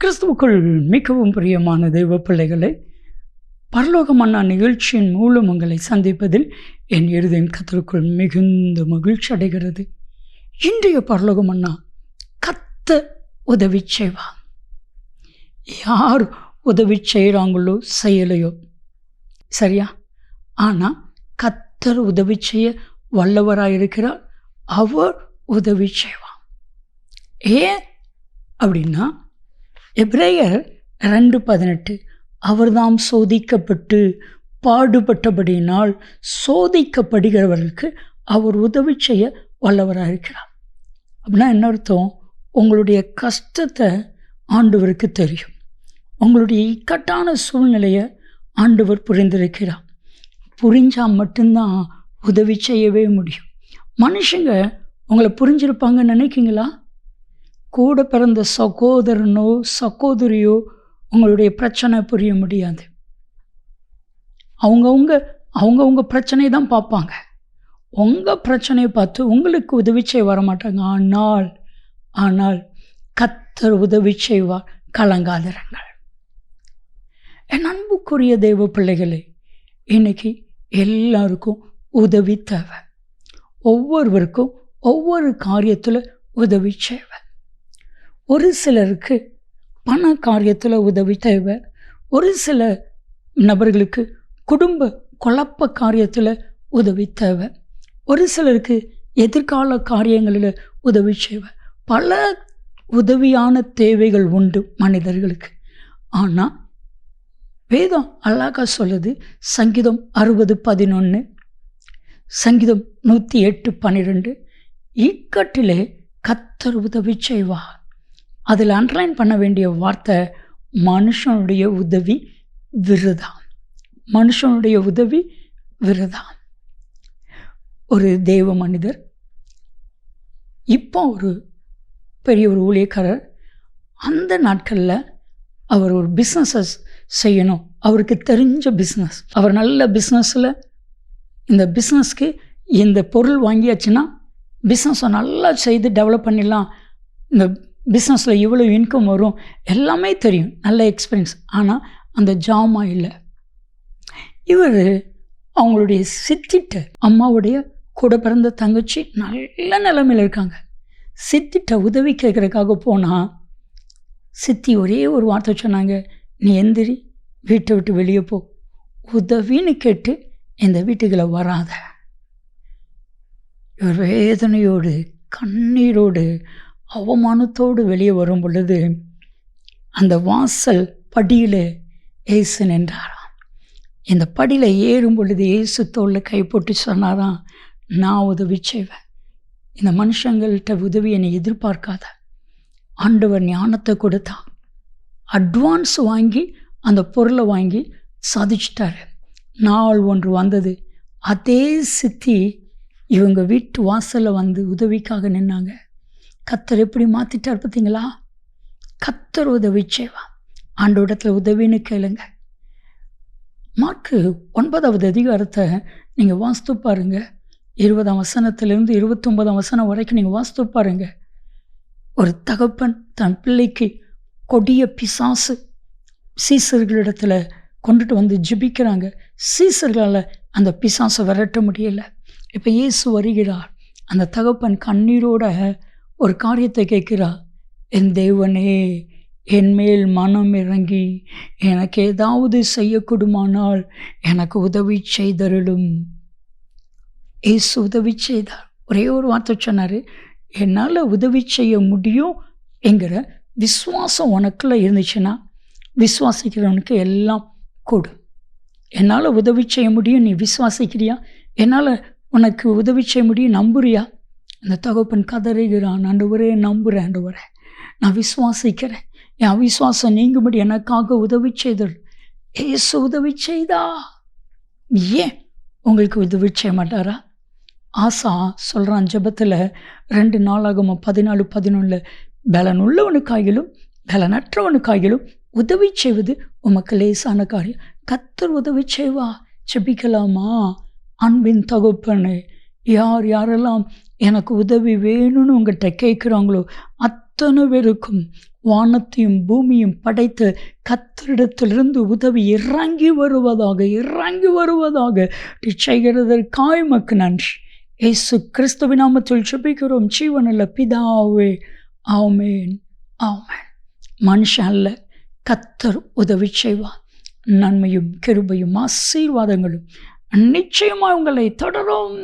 கிறிஸ்துவுக்குள் மிகவும் பிரியமான தெய்வ பிள்ளைகளை, பரலோக மன்னா நிகழ்ச்சியின் மூலம் உங்களை சந்திப்பதில் என் இருதயம் கர்த்தருக்குள் மிகுந்த மகிழ்ச்சி அடைகிறது. இன்றைய பரலோக மன்னா, கர்த்தர் உதவி செய்வார். யார் உதவி செய்கிறாங்களோ செய்யலையோ சரியா, ஆனால் கர்த்தர் உதவி செய்ய வல்லவராயிருக்கிறார். அவர் உதவி செய்வார். ஏன் அப்படின்னா, எபிரேயர் 2:18 அவர்தாம் சோதிக்கப்பட்டு பாடுபட்டபடியினால் சோதிக்கப்படுகிறவர்களுக்கு அவர் உதவி செய்ய வல்லவராயிருக்கிறார். அப்படின்னா என்ன அர்த்தம்? உங்களுடைய கஷ்டத்தை ஆண்டவருக்கு தெரியும். உங்களுடைய இக்கட்டான சூழ்நிலையை ஆண்டவர் புரிந்திருக்கிறார். புரிஞ்சால் மட்டும்தான் உதவி செய்யவே முடியும். மனுஷங்க உங்களை புரிஞ்சிருப்பாங்கன்னு நினைக்கிங்களா? கூட பிறந்த சகோதரனோ சகோதரியோ உங்களுடைய பிரச்சனை புரிய முடியாது. அவங்கவுங்க பிரச்சனையை தான் பார்ப்பாங்க. உங்கள் பிரச்சனையை பார்த்து உங்களுக்கு உதவி செய்ய வரமாட்டாங்க. ஆனால் கர்த்தர் உதவி செய்வார். கலங்காதிருங்கள். என் அன்புக்குரிய தெய்வ பிள்ளைகளே, இன்னைக்கு எல்லாருக்கும் உதவி தேவை. ஒவ்வொருவருக்கும் ஒவ்வொரு காரியத்தில் உதவி தேவை. ஒரு சிலருக்கு பண காரியத்தில் உதவி தேவை. ஒரு சில நபர்களுக்கு குடும்ப குழப்ப காரியத்தில் உதவி தேவை. ஒரு சிலருக்கு எதிர்கால காரியங்களில் உதவி தேவை. பல உதவியான தேவைகள் உண்டு மனிதர்களுக்கு. ஆனால் வேதம் அழகா சொல்லுது. சங்கீதம் 60:11, சங்கீதம் 108:12, இக்கட்டிலே கர்த்தர் உதவி செய்வார். அதில் அண்டர்லைன் பண்ண வேண்டிய வார்த்தை, மனுஷனுடைய உதவி விருதா. மனுஷனுடைய உதவி விருதா. ஒரு தெய்வ மனிதர், இப்போ ஒரு பெரிய ஒரு ஊழியக்காரர், அந்த நாட்களில் அவர் ஒரு பிஸ்னஸஸ் செய்யணும். அவருக்கு தெரிஞ்ச பிஸ்னஸ், அவர் நல்ல பிஸ்னஸில், இந்த பிஸ்னஸ்க்கு இந்த பொருள் வாங்கியாச்சுன்னா பிஸ்னஸை நல்லா செய்து டெவலப் பண்ணிடலாம், இந்த பிஸ்னஸில் இவ்வளோ இன்கம் வரும், எல்லாமே தெரியும், நல்ல எக்ஸ்பீரியன்ஸ். ஆனால் அந்த ஜாமா இல்லை. இவர் அவங்களுடைய சித்திட்ட அம்மாவுடைய கூட பிறந்த தங்கச்சி நல்ல நிலைமையில் இருக்காங்க. சித்திட்ட உதவி கேட்குறதுக்காக போனால் சித்தி ஒரே ஒரு வார்த்தை சொன்னாங்க, நீ எந்திரி, வீட்டை விட்டு வெளியே போ, உதவின்னு கேட்டு இந்த வீட்டுக்குள்ளே வராத. இவர் வேதனையோடு கண்ணீரோடு அவமானத்தோடு வெளியே வரும் பொழுது அந்த வாசல் படியில் ஏசு நின்றாராம். இந்த படியில் ஏறும் பொழுது ஏசு தோளில் கை போட்டு சொன்னாராம், நான் உதவி செய்வேன். இந்த மனுஷங்கள்கிட்ட உதவியை நீ எதிர்பார்க்காத. ஆண்டவர் ஞானத்தை கொடுத்தா, அட்வான்ஸ் வாங்கி அந்த பொருளை வாங்கி சாதிச்சிட்டாரு. நாள் ஒன்று வந்தது, அதே சித்தி இவங்க வீட்டு வாசலில் வந்து உதவிக்காக நின்னாங்க. கர்த்தர் எப்படி மாற்றிட்டார் பார்த்தீங்களா? கர்த்தர் உதவி செய்வா. ஆண்டவரிடத்தில் உதவின்னு கேளுங்க. மார்க்கு 9வது அதிகாரத்தை நீங்கள் வாசித்து பாருங்க. 20ஆம் வசனத்திலிருந்து 29ஆம் வசனம் வரைக்கும் நீங்கள் வாசித்து பாருங்க. ஒரு தகப்பன் தன் பிள்ளைக்கு கொடிய பிசாசு சீசர்களிடத்தில் கொண்டுட்டு வந்து ஜெபிக்கிறாங்க. சீசர்களால் அந்த பிசாசை விரட்ட முடியலை. இப்போ இயேசு வருகிறார். அந்த தகப்பன் கண்ணீரோட ஒரு காரியத்தை கேட்கிறார், என் தேவனே, என் மேல் மனம் இறங்கி எனக்கு ஏதாவது செய்யக்கூடுமானால் எனக்கு உதவி செய்தருளும். இயேசு உதவி செய்தார். ஒரே ஒரு வார்த்தை சொன்னார், என்னால் உதவி செய்ய முடியும் என்கிற விசுவாசம் உனக்குள்ள இருந்துச்சுன்னா விசுவாசிக்கிறவனுக்கு எல்லாம் கொடு. என்னால் உதவி செய்ய முடியும், நீ விசுவாசிக்கிறியா? என்னால் உனக்கு உதவி செய்ய முடியும், நம்புறியா? அந்த தகப்பன் கதறுகிறான், ஆண்டவரே நம்புகிறேன், ஆண்டவரே நான் விசுவாசிக்கிறேன், என் அவிசுவாசம் நீங்கும்படி எனக்காக உதவி செய்தல். ஏசு உதவி செய்தா, ஏன் உங்களுக்கு உதவி செய்ய மாட்டாரா? ஆசா சொல்கிறான் ஜெபத்தில் 2 நாளாகமம் 14:11, பலனுள்ளவனுக்காகிலும் பலனற்றவனுக்காகிலும் உதவி செய்வது உமக்கு லேசான காரியம். கர்த்தர் உதவி செய்வா. ஜெபிக்கலாமா? அன்பின் தகப்பனே, யாரெல்லாம் எனக்கு உதவி வேணும்னு உங்கள்கிட்ட கேட்குறாங்களோ அத்தனை பேருக்கும் வானத்தையும் பூமியும் படைத்த கர்த்தரிடத்திலிருந்து உதவி இறங்கி வருவதாக செய்கிறதற்காய் உமக்கு நன்றி. இயேசு கிறிஸ்துவின் நாமத்தில் ஜெபிக்கிறோம் ஜீவனுள்ள பிதாவே, ஆமென், ஆமென். மனுஷன் அல்ல, கர்த்தர் உதவி செய்வார். நன்மையும் கிருபையும் ஆசீர்வாதங்களும் நிச்சயமாக உங்களை தொடரும்.